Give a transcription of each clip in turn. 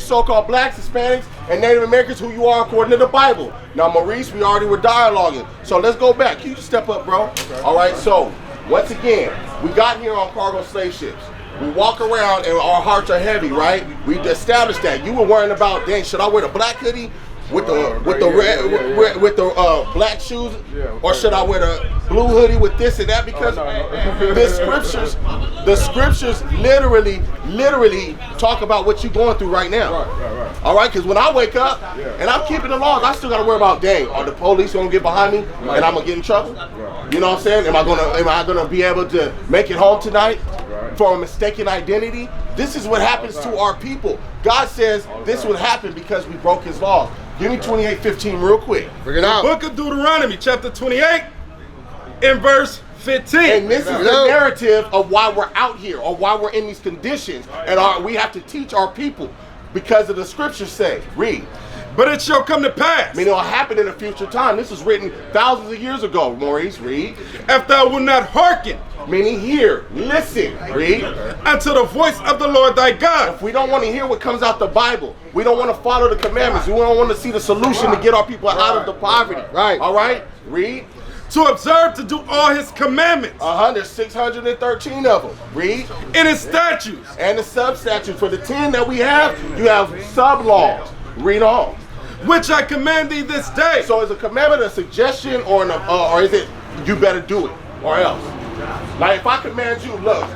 so-called blacks, Hispanics, and Native Americans who you are according to the Bible. Now, Maurice, we already were dialoguing. So let's go back. Can you just step up, bro? Okay. All right, so once again, we got here on cargo slave ships. We walk around and our hearts are heavy, right? We established that. You were worrying about, dang, should I wear the black hoodie with the black shoes, or should I wear the blue hoodie with this and that? Because the scriptures literally talk about what you're going through right now. Right. All right, because when I wake up and I'm keeping the laws, I still got to worry about, dang, are the police gonna get behind me and I'm gonna get in trouble? You know what I'm saying? Am I gonna be able to make it home tonight for a mistaken identity? This is what happens to our people. God says this would happen because we broke his laws. Give me 28:15 real quick. Bring it out. Book of Deuteronomy, chapter 28, in verse 15. And this is the narrative of why we're out here, or why we're in these conditions, and we have to teach our people because of the scriptures say. Read. But it shall come to pass. I mean, it'll happen in a future time. This was written thousands of years ago. Maurice, read. If thou wilt not hearken, meaning hear, listen, read, unto the voice of the Lord thy God. If we don't want to hear what comes out the Bible, we don't want to follow the commandments, we don't want to see the solution to get our people out of the poverty. Right. All right, read. To observe to do all his commandments. There's 613 of them. Read. And his statutes. And the sub-statutes. For the 10 that we have, you have sub-laws. Read on. Which I command thee this day. So is a commandment a suggestion, or is it you better do it or else? Like if I command you, look,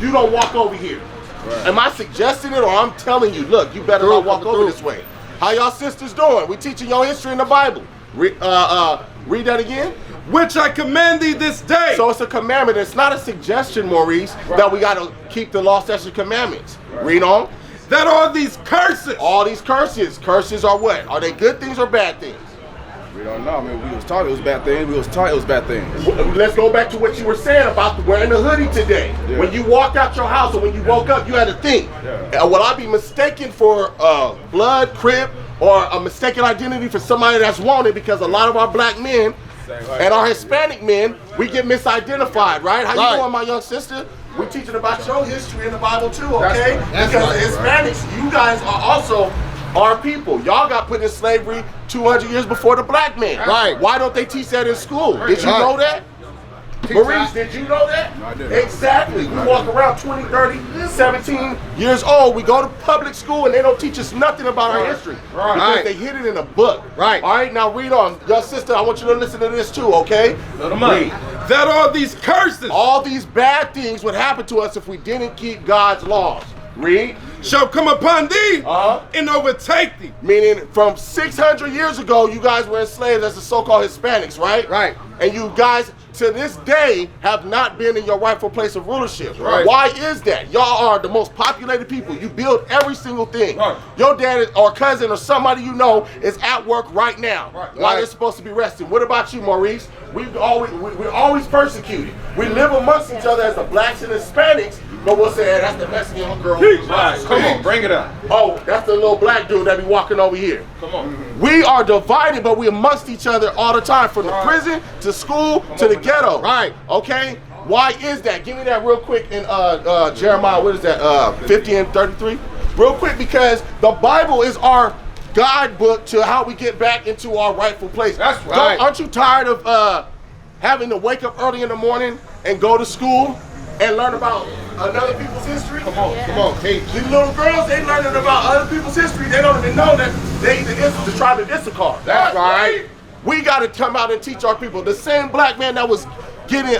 you don't walk over here. Right. Am I suggesting it, or I'm telling you, look, you better not walk over this way? How y'all sisters doing? We teaching your history in the Bible. Read that again. Which I command thee this day. So it's a commandment. It's not a suggestion, Maurice, that we got to keep the law, statutes, commandments. Read on. That all these curses. All these curses. Curses are what? Are they good things or bad things? We don't know. I mean, we was taught it was bad things. We was taught it was bad things. Let's go back to what you were saying about wearing the hoodie today. Yeah. When you walked out your house or when you woke up, you had to think, will I be mistaken for blood, crip, or a mistaken identity for somebody that's wanted? Because a lot of our black men and our Hispanic men, we get misidentified, right? How you doing, my young sister? We're teaching about your history in the Bible too, okay? Because Hispanics, you guys are also our people. Y'all got put in slavery 200 years before the black man. Right. Why don't they teach that in school? Did you know that? Maurice, did you know that? No, I didn't. Exactly. We walk around 20, 30, 17 years old. We go to public school and they don't teach us nothing about our history. Because they hid it in a book. Right. All right, now read on. Your sister, I want you to listen to this too, okay? Read. That all these curses. All these bad things would happen to us if we didn't keep God's laws. Read. Shall come upon thee and overtake thee. Meaning from 600 years ago, you guys were enslaved as the so-called Hispanics, right? Right. And you guys, to this day, have not been in your rightful place of rulership. Right. Why is that? Y'all are the most populated people. You build every single thing. Right. Your dad or cousin or somebody you know is at work right now. Right. While they're supposed to be resting. What about you, Maurice? We're always persecuted. We live amongst each other as the blacks and Hispanics, but we'll say, hey, that's the Mexican girl. Right. Come on, bring it up. Oh, that's the little black dude that be walking over here. Come on. We are divided, but we amongst each other all the time, from the prison to school to the ghetto. Right. Okay? Why is that? Give me that real quick in Jeremiah, what is that, 50 and 33? Real quick, because the Bible is our guidebook to how we get back into our rightful place. That's right. Aren't you tired of having to wake up early in the morning and go to school and learn about another people's history? Come on, teach. These little girls, they learning about other people's history. They don't even know that they the tribe of Issachar. That's right. We got to come out and teach our people. The same black man that was getting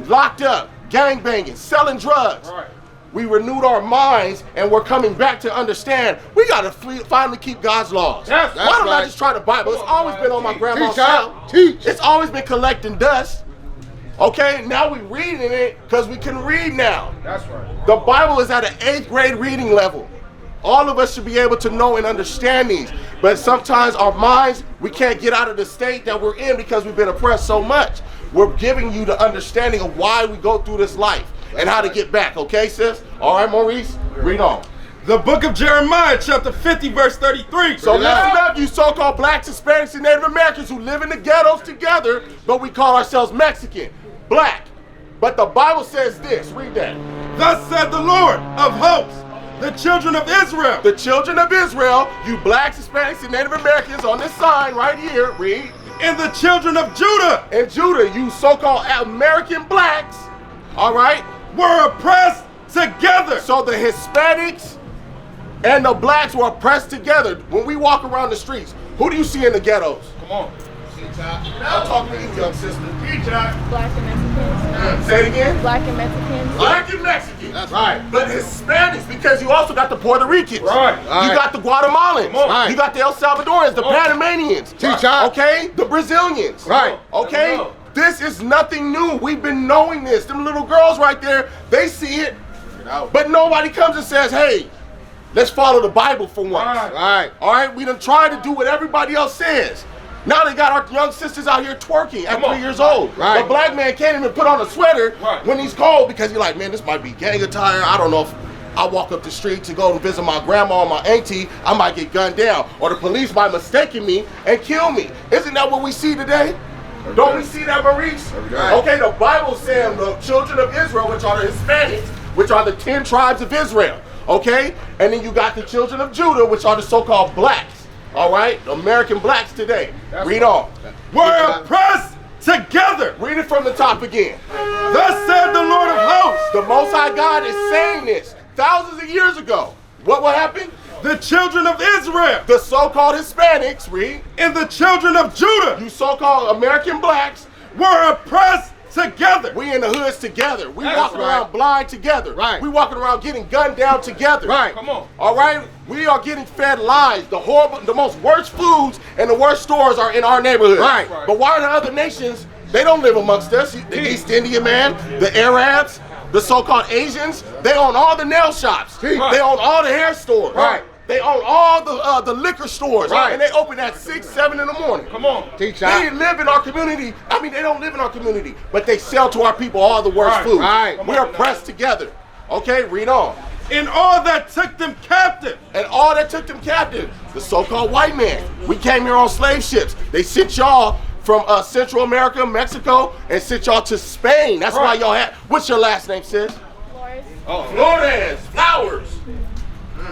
locked up, gangbanging, selling drugs. Right. We renewed our minds and we're coming back to understand we got to finally keep God's laws. Yes, why don't I just try the Bible? It's always been on my grandma's shelf. Teach. It's always been collecting dust. Okay, now we reading it because we can read now. That's right. The Bible is at an 8th grade reading level. All of us should be able to know and understand these. But sometimes our minds, we can't get out of the state that we're in because we've been oppressed so much. We're giving you the understanding of why we go through this life and how to get back. Okay, sis? All right, Maurice? Read on. The book of Jeremiah, chapter 50, verse 33. So listen up, you so-called blacks, Hispanics, and Native Americans who live in the ghettos together, but we call ourselves Mexican, black. But the Bible says this. Read that. Thus said the Lord of hosts, The children of Israel. The children of Israel, you blacks, Hispanics, and Native Americans on this sign right here, read. And the children of Judah. And Judah, you so-called American blacks, all right, were oppressed together. So the Hispanics and the blacks were oppressed together. When we walk around the streets, who do you see in the ghettos? Come on. I'm talking to you, young sister. Black and Mexicans. Say it again. Black and Mexicans. Black and Mexicans. That's right. But Hispanics, because you also got the Puerto Ricans. Right. You got the Guatemalans. Right. You got the El Salvadorians, the Panamanians. Right. Okay? The Brazilians. Right. Okay? This is nothing new. We've been knowing this. Them little girls right there, they see it. But nobody comes and says, hey, let's follow the Bible for once. Right. All right? We done tried to do what everybody else says. Now they got our young sisters out here twerking at 3 years old. Right. The black man can't even put on a sweater when he's cold because he's like, man, this might be gang attire. I don't know if I walk up the street to go and visit my grandma or my auntie, I might get gunned down. Or the police might mistake me and kill me. Isn't that what we see today? Don't we see that, Maurice? Okay, the Bible says the children of Israel, which are the Hispanics, which are the 10 tribes of Israel. Okay? And then you got the children of Judah, which are the so-called blacks. All right, American blacks today. Read on. Were oppressed together. Read it from the top again. Thus said the Lord of hosts. The Most High God is saying this thousands of years ago. What will happen? The children of Israel. The so-called Hispanics, read. And the children of Judah. You so-called American blacks. Were oppressed together. We in the hoods together. We walking around blind together. Right. We walking around getting gunned down together. Right. Come on. All right. We are getting fed lies. The horrible, the most worst foods and the worst stores are in our neighborhood. Right. But why are the other nations? They don't live amongst us. The East Indian man, the Arabs, the so-called Asians. They own all the nail shops. They own all the hair stores. Right. They own all the liquor stores. Right. And they open at 6, 7 in the morning. Come on. Teach They that. live in our community. I mean, they don't live in our community, but they sell to our people all the worst food. Right. We are pressed together. Okay, read on. And all that took them captive. And all that took them captive, the so-called white man. We came here on slave ships. They sent y'all from Central America, Mexico, and sent y'all to Spain. That's why y'all had. What's your last name, sis? Flores. Flores, Flowers.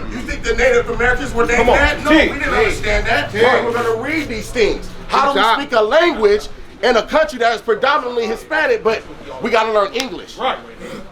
You think the Native Americans were named that? No, we didn't understand that. We're going to read these things. How do we speak a language in a country that is predominantly Hispanic, but we got to learn English? Right.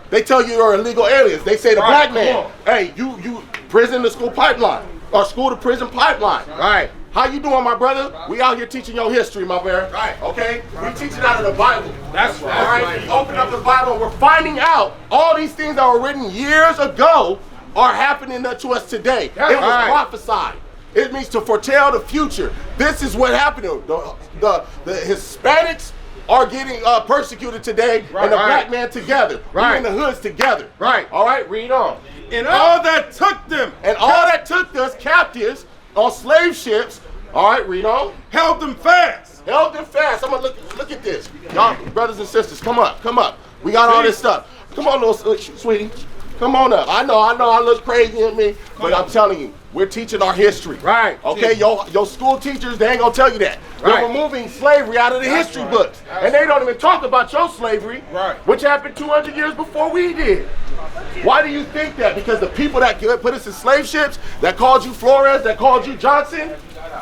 They tell you you're illegal aliens. They say the black man, hey, you prison to school pipeline or school to prison pipeline. Right. How you doing, my brother? We out here teaching your history, my man. Right. Okay? We teaching out of the Bible. That's right. All right? We open up the Bible and we're finding out all these things that were written years ago are happening to us today. It was prophesied. It means to foretell the future. This is what happened. The Hispanics are getting persecuted today, and the black man together. We're in the hoods together. Right. All right, read on. And all that took them. And all that took us captives on slave ships. All right, read on. Held them fast. Held them fast. I'm gonna look at this. Y'all, brothers and sisters, come up, come up. We got all this stuff. Come on, little sweetie. Come on up. I know I look crazy in me, but I'm telling you, we're teaching our history. Right. Okay, your school teachers, they ain't gonna tell you that. Right. They're removing slavery out of the history books. And they don't even talk about your slavery, which happened 200 years before we did. Why do you think that? Because the people that put us in slave ships, that called you Flores, that called you Johnson,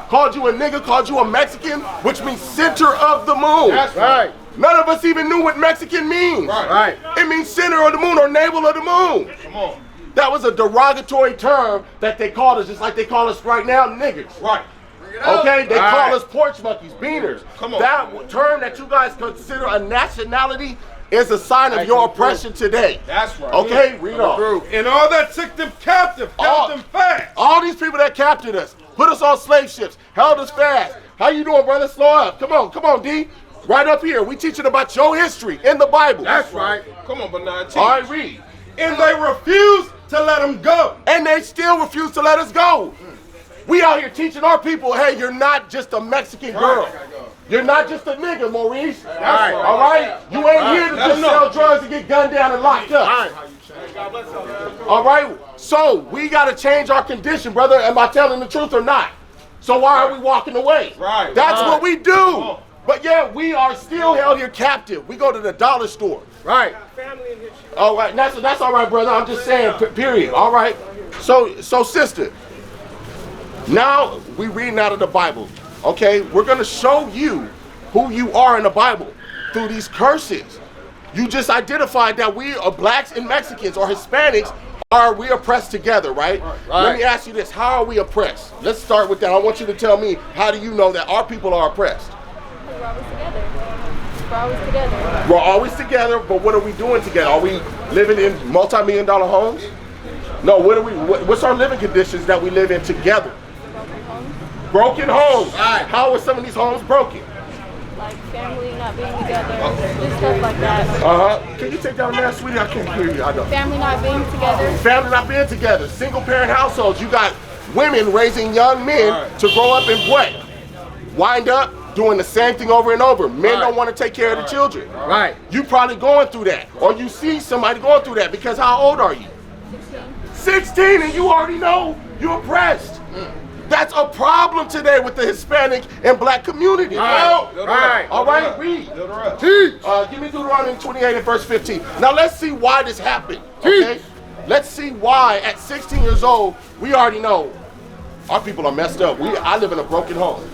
called you a nigga, called you a Mexican, which means center of the moon. That's right. None of us even knew what Mexican means. Right. It means center of the moon or navel of the moon. Come on. That was a derogatory term that they called us, just like they call us right now niggers. Right. Okay? They call us porch monkeys, beaners. Come on. That term that you guys consider a nationality is a sign of your oppression today. That's right. Okay? Read on. And all that took them captive. Held them fast. All these people that captured us, put us on slave ships, held us fast. How you doing, brother? Slow up. Come on, D. Right up here. We teaching about your history in the Bible. That's right. Come on, but now All right, read. And they refused to let them go. And they still refuse to let us go. We out here teaching our people, hey, you're not just a Mexican girl. You're not just a nigga, Maurice. Right. All right? You ain't here to just sell drugs and get gunned down and locked up. All right? So we got to change our condition, brother. Am I telling the truth or not? So why are we walking away? Right. That's what we do. But yeah, we are still held here captive. We go to the dollar store. Right. All right, that's all right, brother. I'm just saying, period. All right. So sister, now we reading out of the Bible. Okay, we're gonna show you who you are in the Bible through these curses. You just identified that we are blacks and Mexicans or Hispanics. Are we oppressed together, right? Let me ask you this: how are we oppressed? Let's start with that. I want you to tell me, how do you know that our people are oppressed? We're always together. We're always together. We're always together, but what are we doing together? Are we living in multi-million-dollar homes? No, what's our living conditions that we live in together? Broken homes. Broken homes. How are some of these homes broken? Like family not being together. Just stuff like that. Can you take that man, sweetie? I can't hear you. I know. Family not being together. Family not being together. Single parent households. You got women raising young men to grow up and what? Wind up doing the same thing over and over. Men don't want to take care of the children. Right. You probably going through that. Or you see somebody going through that, because how old are you? 16, and you already know you're oppressed. That's a problem today with the Hispanic and black community. Right. All right, read. Give me Deuteronomy 28 and verse 15. Now let's see why this happened. Okay? Let's see why at 16 years old, we already know our people are messed up. I live in a broken home.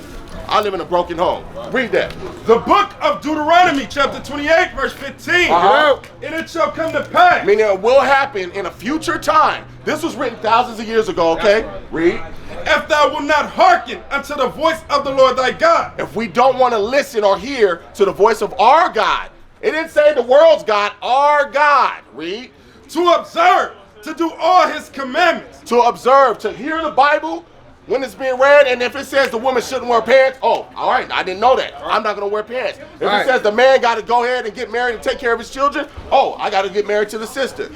I live in a broken home. Read that. The book of Deuteronomy, chapter 28, verse 15. And it shall come to pass. Meaning it will happen in a future time. This was written thousands of years ago, okay? Read. If thou wilt not hearken unto the voice of the Lord thy God. If we don't want to listen or hear to the voice of our God. It didn't say the world's God, our God. Read. To observe, to do all his commandments. To observe, to hear the Bible when it's being read, and if it says the woman shouldn't wear pants, oh, all right, I didn't know that. I'm not going to wear pants. If it says the man got to go ahead and get married and take care of his children, oh, I got to get married to the sister.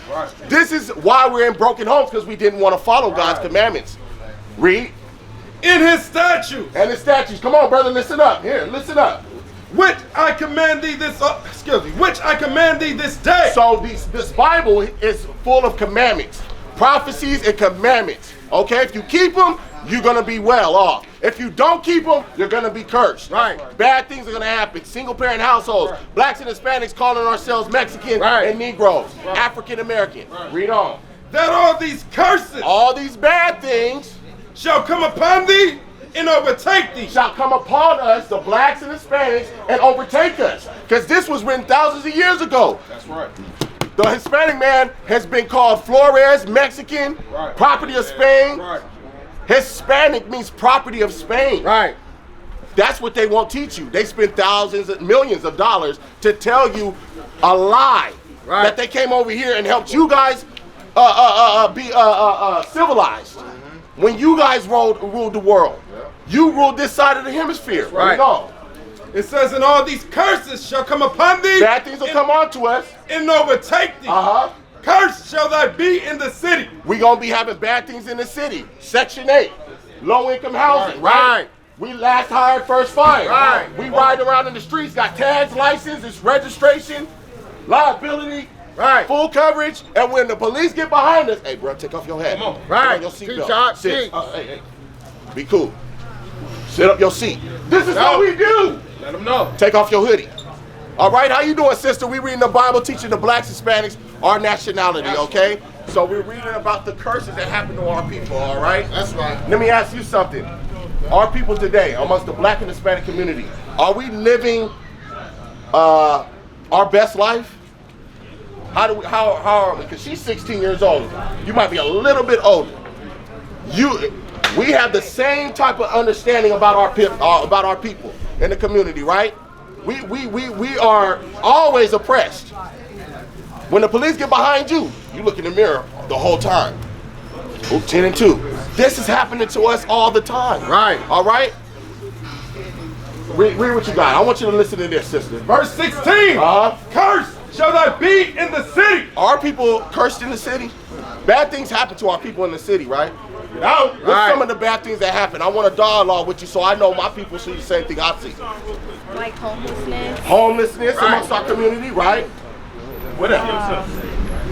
This is why we're in broken homes, because we didn't want to follow God's commandments. Read. In his statutes. And his statutes. Come on, brother, listen up. Here, listen up. Which I command thee this, which I command thee this day. So this Bible is full of commandments, prophecies and commandments. Okay, if you keep them, you're going to be well off. If you don't keep them, you're going to be cursed. Right. Bad things are going to happen. Single parent households, blacks and Hispanics calling ourselves Mexican and Negroes, African American. Read on. That all these curses, all these bad things, shall come upon thee and overtake thee. Shall come upon us, the blacks and Hispanics, and overtake us. Because this was written thousands of years ago. That's right. The Hispanic man has been called Flores, Mexican, property of Spain. Right. Hispanic means property of Spain. Right. That's what they won't teach you. They spend thousands and millions of dollars to tell you a lie. Right. That they came over here and helped you guys be civilized. When you guys ruled the world, you ruled this side of the hemisphere. Right. No. It says, and all these curses shall come upon thee. Bad things will come on to us. And overtake thee. Cursed shall thy be in the city. We're going to be having bad things in the city. Section 8, low-income housing, right? We last hired, first fired. We ride around in the streets, got tags, license, it's registration, liability, full coverage, and when the police get behind us, hey, bro, take off your hat. Come on. Put on your seatbelt. Sit. Hey. Be cool. Sit up your seat. This is what we do. Let them know. Take off your hoodie. All right, how you doing, sister? We reading the Bible, teaching the blacks, Hispanics, our nationality, okay? So we're reading about the curses that happen to our people, all right? That's right. Let me ask you something. Our people today, amongst the black and Hispanic community, are we living our best life? How are we? Because she's 16 years old. You might be a little bit older. We have the same type of understanding about our people in the community, right? We are always oppressed. When the police get behind you, you look in the mirror the whole time. 10 and 2. This is happening to us all the time. Right. All right? Read what you got. I want you to listen to this, sister. Verse 16. Cursed shall thy be in the city. Are people cursed in the city? Bad things happen to our people in the city, right? What's some of the bad things that happen? I want a dialogue with you so I know my people see the same thing I see. Like homelessness. Homelessness amongst our community, right? What else?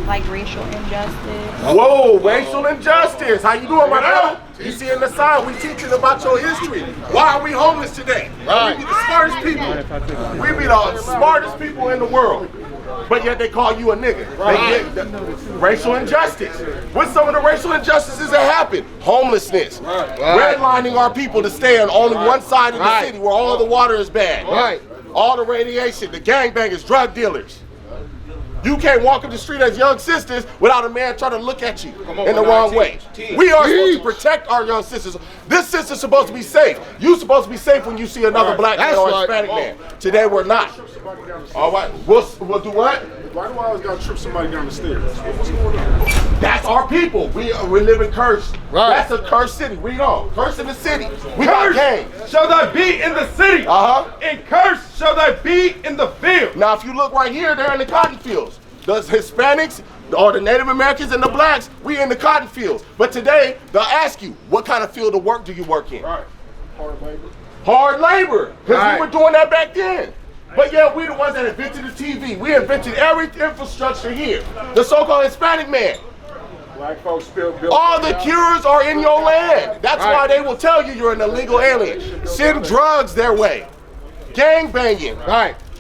Like racial injustice. Whoa, racial injustice. How you doing, my brother? You see in the sign, we teaching about your history. Why are we homeless today? We be the smartest people. We be the smartest people in the world. but yet they call you a nigga. They get racial injustice. What's some of the racial injustices that happen? Homelessness. Redlining our people to stay on only one side of the city where all the water is bad. All the radiation, the gangbangers, drug dealers. You can't walk up the street as young sisters without a man trying to look at you in the wrong way. We are supposed to protect our young sisters. This sister's supposed to be safe. You're supposed to be safe when you see another black man or Hispanic man. Today we're not. All right, we'll do what? Why do I always gotta trip somebody down the stairs? What's going on? That's our people. We live in cursed. That's a cursed city. Read on. Cursed in the city. We got gangs. Shall thy be in the city. And cursed shall thy be in the field. Now, if you look right here, they're in the cotton fields. The Hispanics or the Native Americans and the blacks, we in the cotton fields. But today, they'll ask you, what kind of field of work do you work in? Hard labor. Hard labor. Because we were doing that back then. But yeah, we the ones that invented the TV. We invented every infrastructure here. The so-called Hispanic man. Black folks built all the cures are in your land. That's why they will tell you you're an illegal alien. Send drugs their way. Gang banging.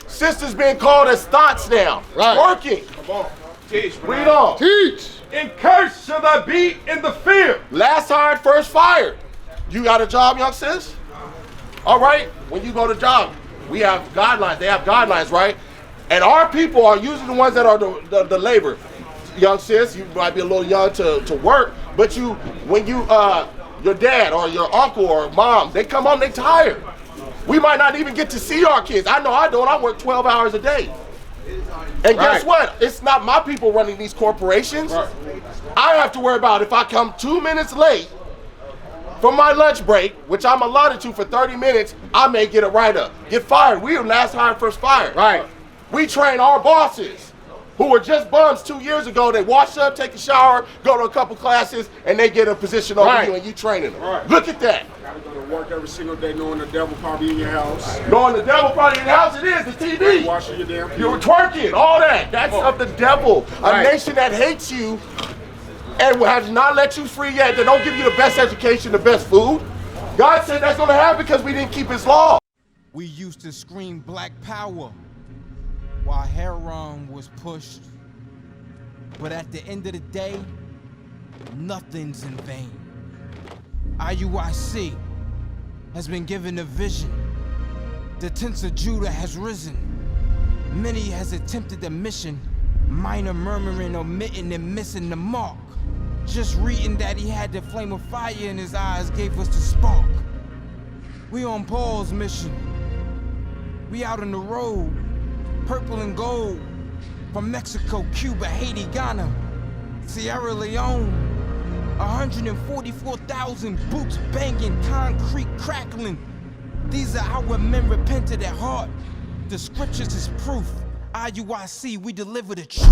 Sisters being called as thoughts now. Working. Come on. Teach. Read on. Teach. And cursed shall thy be in the field. Last hired, first fired. You got a job, young sis? All right. When you go to job, we have guidelines. They have guidelines, right? And our people are usually the ones that are the labor. Young sis, you might be a little young to work, but when your dad or your uncle or mom, they come home, they tired. We might not even get to see our kids. I know I don't. I work 12 hours a day. And guess what? It's not my people running these corporations. I have to worry about if I come 2 minutes late from my lunch break, which I'm allotted to for 30 minutes, I may get a write-up, get fired. We are last hired, first fired. We train our bosses who were just bums 2 years ago. They wash up, take a shower, go to a couple classes, and they get a position over you and you training them. Look at that. Gotta go to work every single day knowing the devil probably in your house. Knowing the devil probably in your house, it is, the TV. Washing your damn feet. You're twerking, all that. That's of the devil. A nation that hates you and has not let you free yet, that don't give you the best education, the best food. God said that's gonna happen because we didn't keep his law. We used to scream black power while heroin was pushed. But at the end of the day, nothing's in vain. IUIC has been given a vision. The tents of Judah has risen. Many has attempted the mission, minor murmuring, omitting, and missing the mark. Just reading that he had the flame of fire in his eyes gave us the spark. We on Paul's mission. We out on the road, purple and gold, from Mexico, Cuba, Haiti, Ghana, Sierra Leone. 144,000 boots banging, concrete crackling. These are our men repented at heart. The scriptures is proof. IUIC, we deliver the truth.